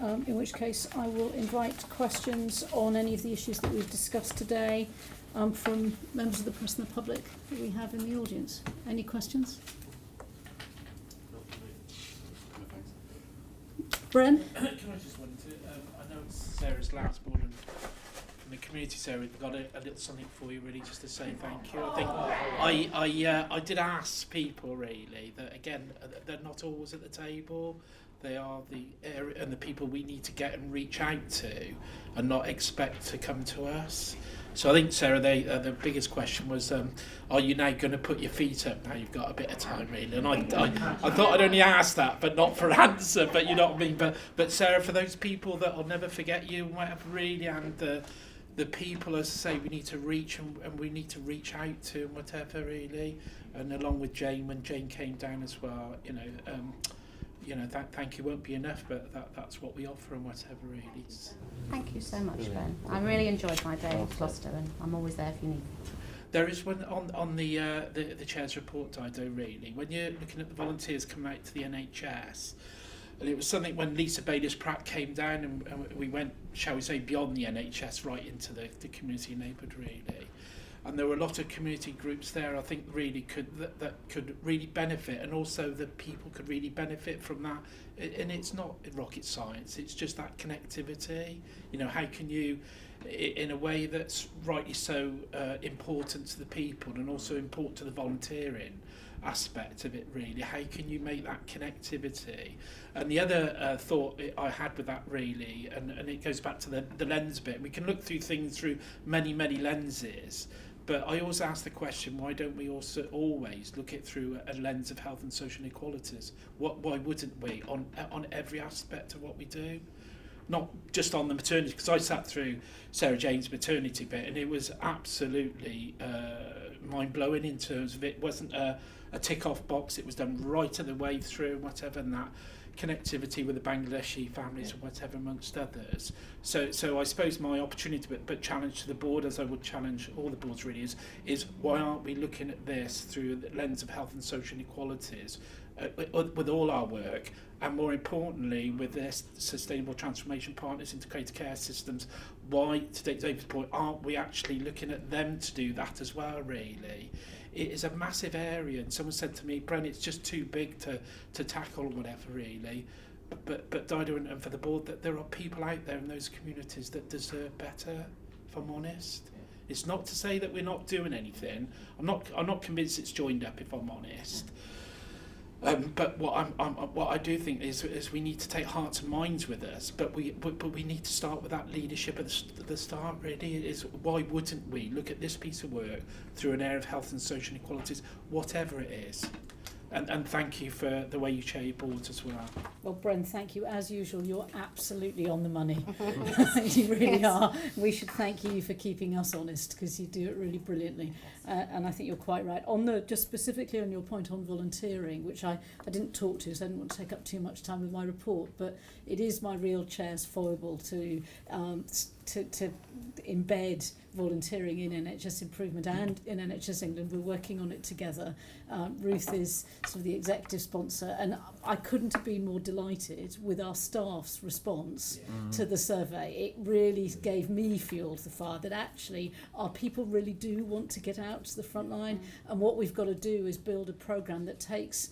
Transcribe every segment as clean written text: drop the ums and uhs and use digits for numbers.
in which case I will invite questions on any of the issues that we've discussed today from members of the press and the public that we have in the audience. Any questions? Bren? Can I just want to, I know it's Sarah's last board and the community, Sarah, we've got a little something for you really just to say thank you. I think I did ask people really that again, they're not always at the table. They are the area and the people we need to get and reach out to and not expect to come to us. So I think, Sarah, the biggest question was, are you now going to put your feet up now you've got a bit of time, really? And I thought I'd only ask that, but not for an answer, but you know what I mean? But Sarah, for those people that will never forget you, really, and the people, as I say, we need to reach and we need to reach out to and whatever, really. And along with Jane, when Jane came down as well, that thank you won't be enough, but that's what we offer and whatever, really. Thank you so much, Ben. I really enjoyed my day at Gloucester, and I'm always there if you need. There is one on the chair's report, Dido, really. When you're looking at the volunteers coming out to the NHS, and it was something when Lisa Bayliss-Pratt came down and we went, shall we say, beyond the NHS right into the community neighbourhood, really. And there were a lot of community groups there, I think, really that could really benefit, and also the people could really benefit from that. And it's not rocket science, it's just that connectivity. How can you, in a way that's rightly so important to the people and also important to the volunteering aspect of it, really, how can you make that connectivity? And the other thought I had with that, really, and it goes back to the lens bit, we can look through things through many lenses. But I always ask the question, why don't we also always look it through a lens of health and social inequalities? Why wouldn't we on every aspect of what we do? Not just on the maternity, because I sat through Sarah Jane's maternity bit and it was absolutely mind-blowing in terms of it wasn't a tick-off box, it was done right of the way through and whatever, and that connectivity with the Bangladeshi families and whatever, amongst others. So I suppose my opportunity, but challenge to the board, as I would challenge all the boards really, is why aren't we looking at this through the lens of health and social inequalities with all our work, and more importantly with this sustainable transformation partners, integrated care systems? Why, to David's point, aren't we actually looking at them to do that as well, really? It is a massive area, and someone said to me, Bren, it's just too big to tackle or whatever, really. But Dido, and for the board, that there are people out there in those communities that deserve better, if I'm honest. It's not to say that we're not doing anything. I'm not convinced it's joined up, if I'm honest. But what I do think is we need to take hearts and minds with us, but we need to start with that leadership at the start. Really, is why wouldn't we look at this piece of work through an area of health and social inequalities, whatever it is? And thank you for the way you chair your boards as well. Well, Bren, thank you. As usual, you're absolutely on the money. You really are. We should thank you for keeping us honest, because you do it really brilliantly. And I think you're quite right. Just specifically on your point on volunteering, which I didn't talk to, so I didn't want to take up too much time with my report, but it is my real chair's foible to embed volunteering in NHS Improvement and in NHS England. We're working on it together. Ruth is sort of the executive sponsor, and I couldn't have been more delighted with our staff's response to the survey. It really gave me fuel to the fire that actually our people really do want to get out to the front line, and what we've got to do is build a programme that takes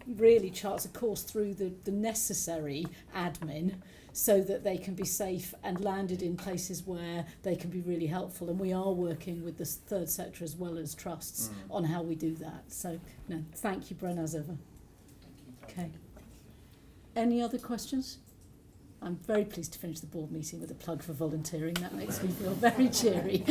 really charts a course through the necessary admin, so that they can be safe and landed in places where they can be really helpful. And we are working with the third sector as well as trusts on how we do that. So, no, thank you, Bren, as ever. Okay. Any other questions? I'm very pleased to finish the board meeting with a plug for volunteering. That makes me feel very cheery.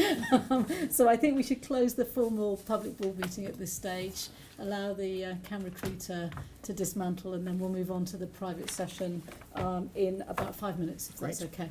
So I think we should close the formal public board meeting at this stage, allow the camera crew to dismantle, and then we'll move on to the private session in about 5 minutes, if that's okay.